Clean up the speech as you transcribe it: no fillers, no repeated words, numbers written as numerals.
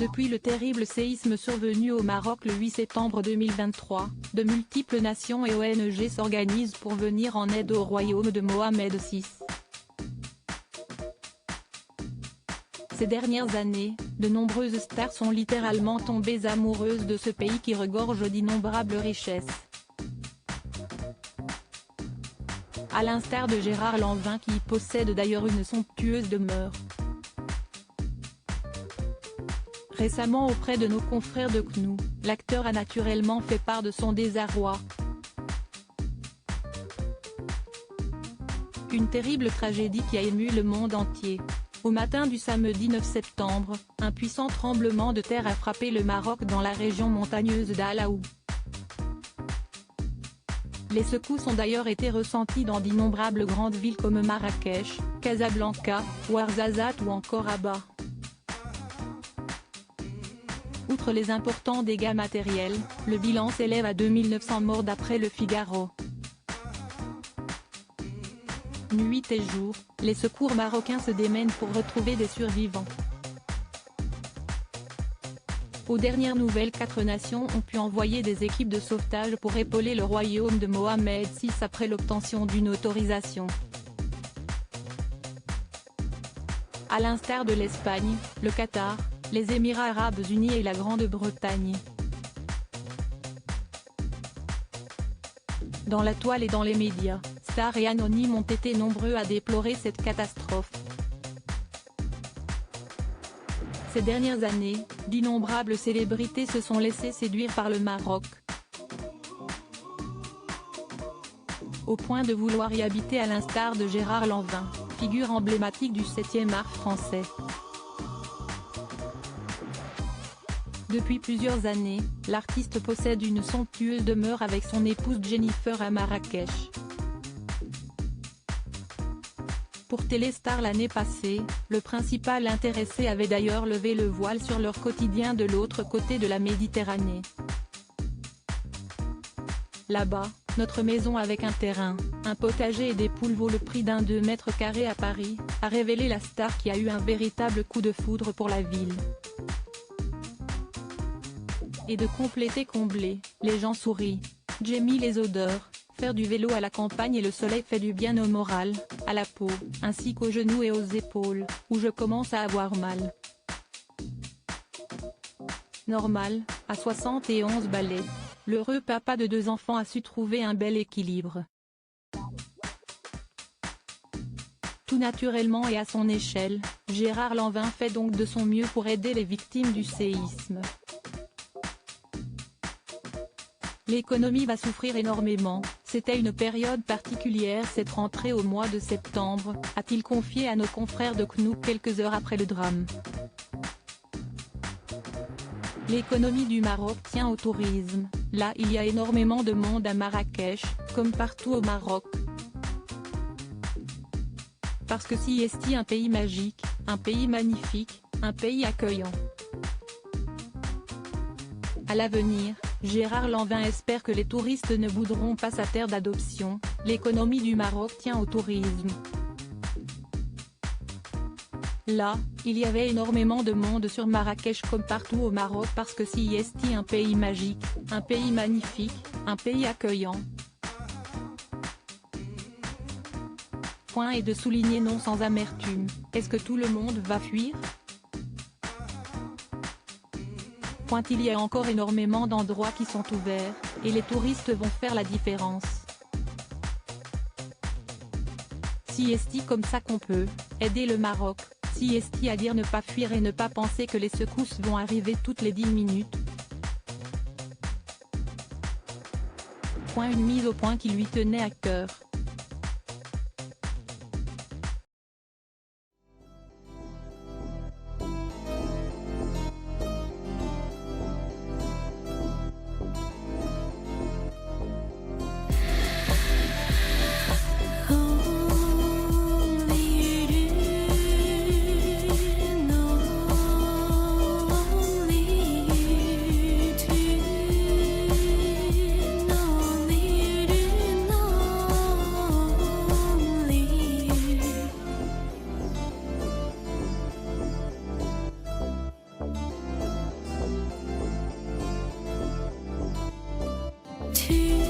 Depuis le terrible séisme survenu au Maroc le 8 septembre 2023, de multiples nations et ONG s'organisent pour venir en aide au royaume de Mohamed VI. Ces dernières années, de nombreuses stars sont littéralement tombées amoureuses de ce pays qui regorge d'innombrables richesses. À l'instar de Gérard Lanvin qui y possède d'ailleurs une somptueuse demeure. Récemment auprès de nos confrères de CNOU, l'acteur a naturellement fait part de son désarroi. Une terrible tragédie qui a ému le monde entier. Au matin du samedi 9 septembre, un puissant tremblement de terre a frappé le Maroc dans la région montagneuse d'Alaou. Les secousses ont d'ailleurs été ressenties dans d'innombrables grandes villes comme Marrakech, Casablanca, Ouarzazate ou encore Rabat. Outre les importants dégâts matériels, le bilan s'élève à 2900 morts d'après Le Figaro. Nuit et jour, les secours marocains se démènent pour retrouver des survivants. Aux dernières nouvelles, 4 nations ont pu envoyer des équipes de sauvetage pour épauler le royaume de Mohamed VI après l'obtention d'une autorisation. À l'instar de l'Espagne, le Qatar, les Émirats arabes unis et la Grande-Bretagne. Dans la toile et dans les médias, stars et anonymes ont été nombreux à déplorer cette catastrophe. Ces dernières années, d'innombrables célébrités se sont laissées séduire par le Maroc, au point de vouloir y habiter à l'instar de Gérard Lanvin, figure emblématique du 7e art français. Depuis plusieurs années, l'artiste possède une somptueuse demeure avec son épouse Jennifer à Marrakech. Pour Téléstar l'année passée, le principal intéressé avait d'ailleurs levé le voile sur leur quotidien de l'autre côté de la Méditerranée. Là-bas, notre maison avec un terrain, un potager et des poules vaut le prix d'un 2 mètres carrés à Paris, a révélé la star qui a eu un véritable coup de foudre pour la ville. Et de compléter comblé, les gens sourient. J'aime les odeurs, faire du vélo à la campagne et le soleil fait du bien au moral, à la peau, ainsi qu'aux genoux et aux épaules, où je commence à avoir mal. Normal, à 71 balais, l'heureux papa de 2 enfants a su trouver un bel équilibre. Tout naturellement et à son échelle, Gérard Lanvin fait donc de son mieux pour aider les victimes du séisme. L'économie va souffrir énormément, c'était une période particulière cette rentrée au mois de septembre, a-t-il confié à nos confrères de CNOU quelques heures après le drame. L'économie du Maroc tient au tourisme, là il y a énormément de monde à Marrakech, comme partout au Maroc. Parce que si est un pays magique, un pays magnifique, un pays accueillant. À l'avenir, Gérard Lanvin espère que les touristes ne bouderont pas sa terre d'adoption, l'économie du Maroc tient au tourisme. Là, il y avait énormément de monde sur Marrakech comme partout au Maroc parce que si est un pays magique, un pays magnifique, un pays accueillant. Point et de souligner non sans amertume, est-ce que tout le monde va fuir ? Il y a encore énormément d'endroits qui sont ouverts, et les touristes vont faire la différence. Si est comme ça qu'on peut aider le Maroc, si est à dire ne pas fuir et ne pas penser que les secousses vont arriver toutes les 10 minutes. Une mise au point qui lui tenait à cœur. tu